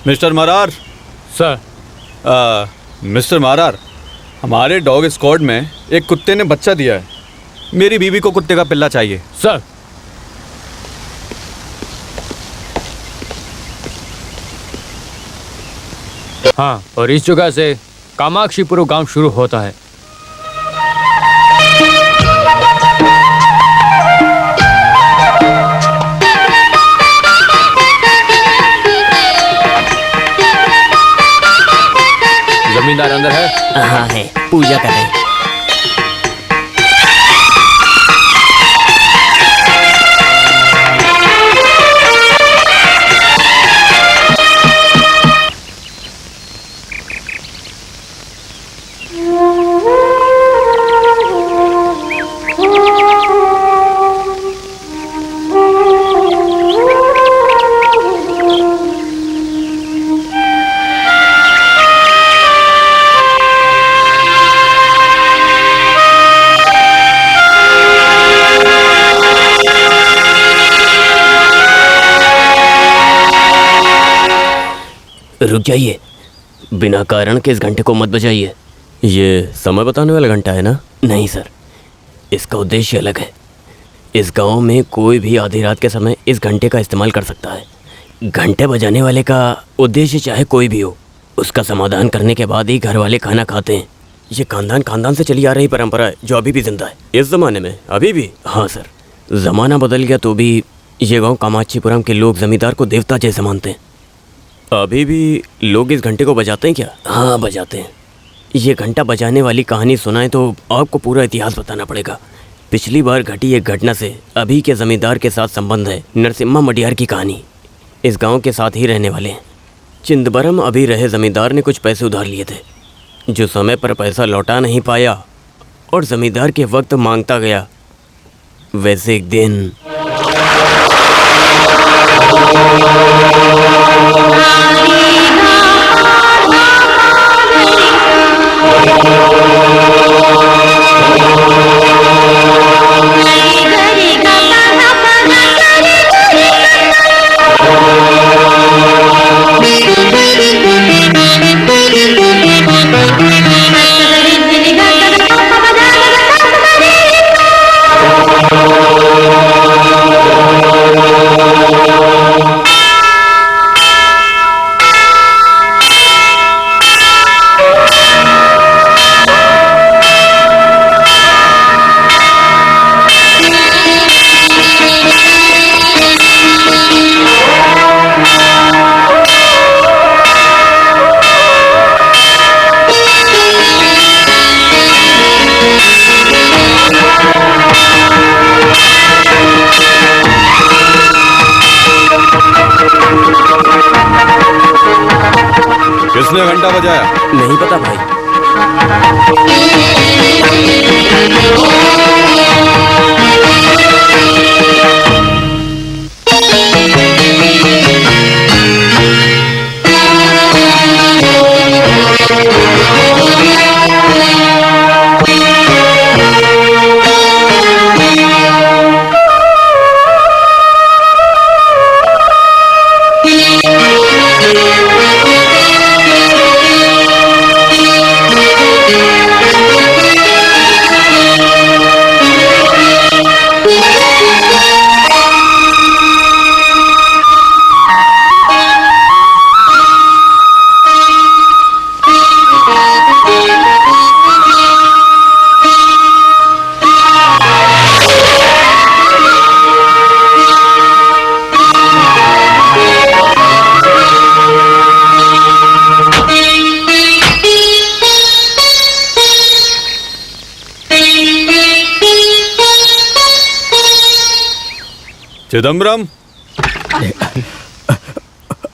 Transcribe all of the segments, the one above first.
Mister Marar. Sir. Mister Marar, हमारे dog squad में एक कुत्ते ने बच्चा दिया है। मेरी बीवी को कुत्ते का पिल्ला चाहिए। सर। हाँ, और इस जगह से कामाक्षीपुर गांव शुरू होता है। जमींदार अंदर है? हाँ है, पूजा कर रहे हैं। रुक जाइए, बिना कारण के इस घंटे को मत बजाइए। ये समय बताने वाला घंटा है ना? नहीं सर, इसका उद्देश्य अलग है। इस गांव में कोई भी आधी रात के समय इस घंटे का इस्तेमाल कर सकता है। घंटे बजाने वाले का उद्देश्य चाहे कोई भी हो, उसका समाधान करने के बाद ही घर वाले खाना खाते हैं। ये खानदान से चली आ रही परंपरा है जो अभी भी जिंदा है इस ज़माने में, अभी भी। हाँ सर, ज़माना बदल गया तो भी ये गाँव कामाक्षीपुरम के लोग जमींदार को देवता जैसे मानते हैं। अभी भी लोग इस घंटे को बजाते हैं क्या? हाँ बजाते हैं। ये घंटा बजाने वाली कहानी सुनाए तो आपको पूरा इतिहास बताना पड़ेगा। पिछली बार घटी एक घटना से अभी के जमींदार के साथ संबंध है। नरसिम्हा मडियार की कहानी। इस गांव के साथ ही रहने वाले हैं। चिंदबरम अभी रहे जमींदार ने कुछ पैसे उधार लिए थे, जो समय पर पैसा लौटा नहीं पाया और जमींदार के वक्त मांगता गया। वैसे एक दिन किसने घंटा बजाया? नहीं पता भाई। चिदम्बरम।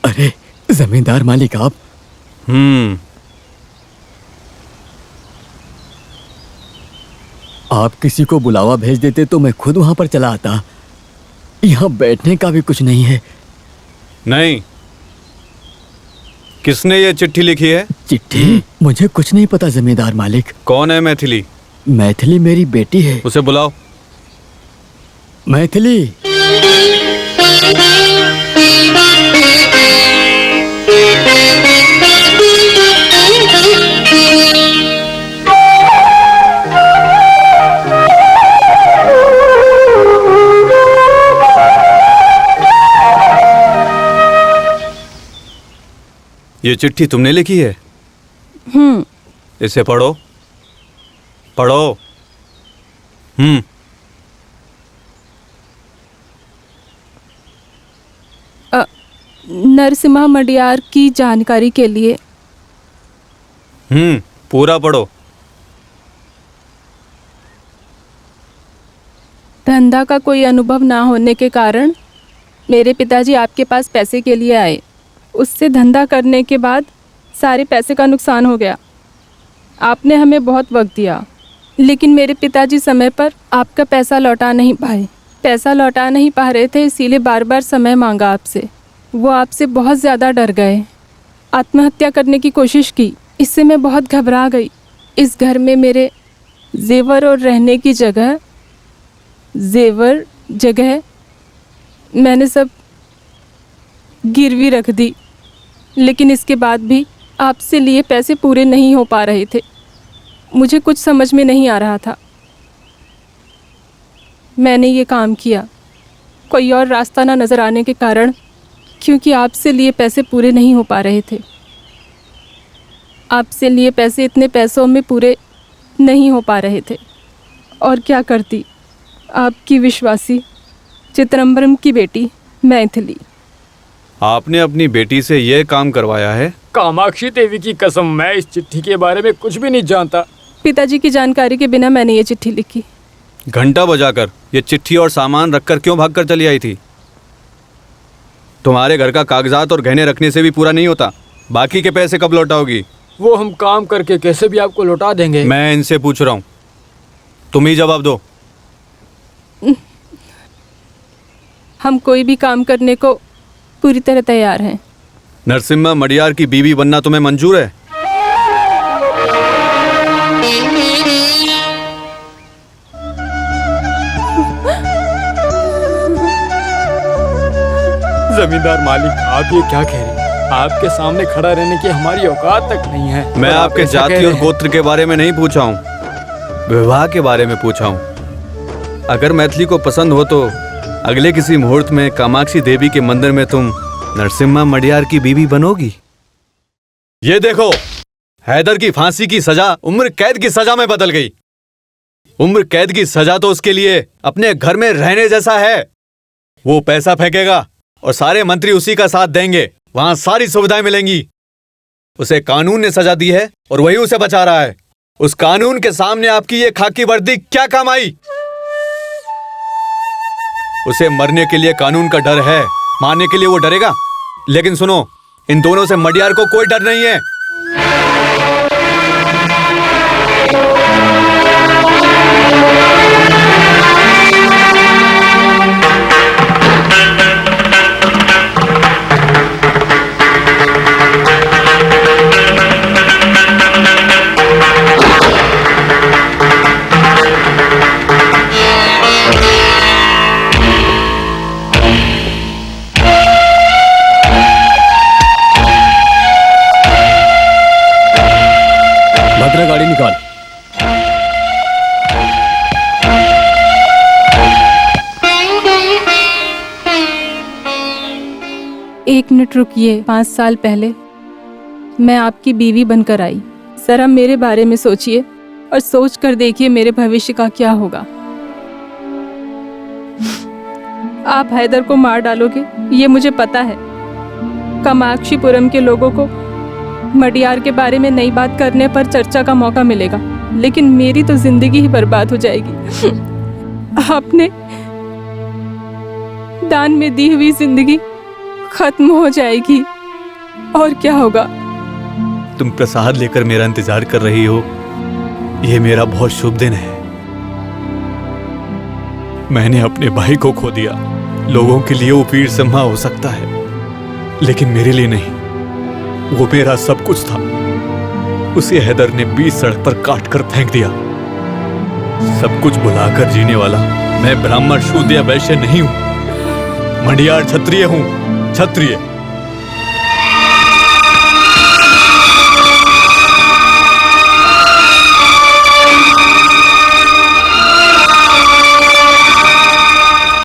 अरे जमींदार मालिक आप? आप किसी को बुलावा भेज देते तो मैं खुद वहां पर चला आता। यहाँ बैठने का भी कुछ नहीं है। नहीं। किसने ये चिट्ठी लिखी है? चिट्ठी? मुझे कुछ नहीं पता जमींदार मालिक। कौन है मैथिली? मैथिली मेरी बेटी है। उसे बुलाओ। मैथिली। ये चिट्ठी तुमने लिखी है? इसे पढ़ो, पढ़ो। नरसिम्हा मडियार की जानकारी के लिए। पूरा पढ़ो। धंधा का कोई अनुभव ना होने के कारण मेरे पिताजी आपके पास पैसे के लिए आए। उससे धंधा करने के बाद सारे पैसे का नुकसान हो गया। आपने हमें बहुत वक्त दिया, लेकिन मेरे पिताजी समय पर आपका पैसा लौटा नहीं पाए। पैसा लौटा नहीं पा रहे थे, इसीलिए बार बार समय मांगा आपसे। वो आपसे बहुत ज़्यादा डर गए, आत्महत्या करने की कोशिश की। इससे मैं बहुत घबरा गई। इस घर में मेरे जेवर और रहने की जगह मैंने सब गिरवी रख दी, लेकिन इसके बाद भी आपसे लिए पैसे पूरे नहीं हो पा रहे थे। मुझे कुछ समझ में नहीं आ रहा था। मैंने ये काम किया कोई और रास्ता ना नज़र आने के कारण, क्योंकि आपसे लिए पैसे पूरे नहीं हो पा रहे थे। आपसे लिए पैसे इतने पैसों में पूरे नहीं हो पा रहे थे। और क्या करती, आपकी विश्वासी चिदंबरम की बेटी मैथिली। आपने अपनी बेटी से यह काम करवाया है? कामाक्षी देवी की कसम, मैं इस चिट्ठी के बारे में कुछ भी नहीं जानता। पिताजी की जानकारी के बिना मैंने ये चिट्ठी लिखी। घंटा बजाकर ये चिट्ठी और सामान रखकर क्यों भागकर चली आई थी? तुम्हारे घर का कागजात और गहने रखने से भी पूरा नहीं होता। बाकी के पैसे कब लौटाओगी? वो हम काम करके कैसे भी आपको लौटा देंगे। मैं इनसे पूछ रहा हूँ, तुम ही जवाब दो। हम कोई भी काम करने को पूरी तरह तैयार हैं। नरसिम्हा मडियार की बीवी बनना तुम्हें मंजूर है? जमींदार मालिक, आप ये क्या कह रहे हैं? आपके सामने खड़ा रहने की हमारी औकात तक नहीं है। मैं आपके जाति और गोत्र के बारे में नहीं पूछा हूँ, विवाह के बारे में पूछा हूँ। अगर मैथिली को पसंद हो तो अगले किसी मुहूर्त में कामाक्षी देवी के मंदिर में तुम नरसिम्हा मडियार की बीवी बनोगी। ये देखो, हैदर की फांसी की सजा उम्र कैद की सजा में बदल गई। उम्र कैद की सजा तो उसके लिए अपने घर में रहने जैसा है। वो पैसा फेंकेगा और सारे मंत्री उसी का साथ देंगे, वहां सारी सुविधाएं मिलेंगी। उसे कानून ने सजा दी है और वही उसे बचा रहा है। उस कानून के सामने आपकी ये खाकी वर्दी क्या काम आई? उसे मरने के लिए कानून का डर है, मारने के लिए वो डरेगा। लेकिन सुनो, इन दोनों से मडियार को कोई डर नहीं है। भद्रा, गाड़ी निकाल। एक मिनट रुकिए। 5 साल पहले मैं आपकी बीवी बनकर आई। जरा मेरे बारे में सोचिए और सोच कर देखिए मेरे भविष्य का क्या होगा। आप हैदर को मार डालोगे, ये मुझे पता है। कामाक्षीपुरम के लोगों को मडियार के बारे में नई बात करने पर चर्चा का मौका मिलेगा, लेकिन मेरी तो जिंदगी ही बर्बाद हो जाएगी। आपने दान में दी हुई जिंदगी खत्म हो जाएगी। और क्या होगा? तुम प्रसाद लेकर मेरा इंतजार कर रही हो। यह मेरा बहुत शुभ दिन है। मैंने अपने भाई को खो दिया। लोगों के लिए वो वीर सिम्हा हो सकता है, लेकिन मेरे लिए नहीं। वो मेरा सब कुछ था। उसे हैदर ने बीच सड़क पर काट कर फेंक दिया। सब कुछ भुलाकर जीने वाला मैं ब्राह्मण, शूद्र या वैश्य नहीं हूं। मडियार क्षत्रिय हूं, क्षत्रिय।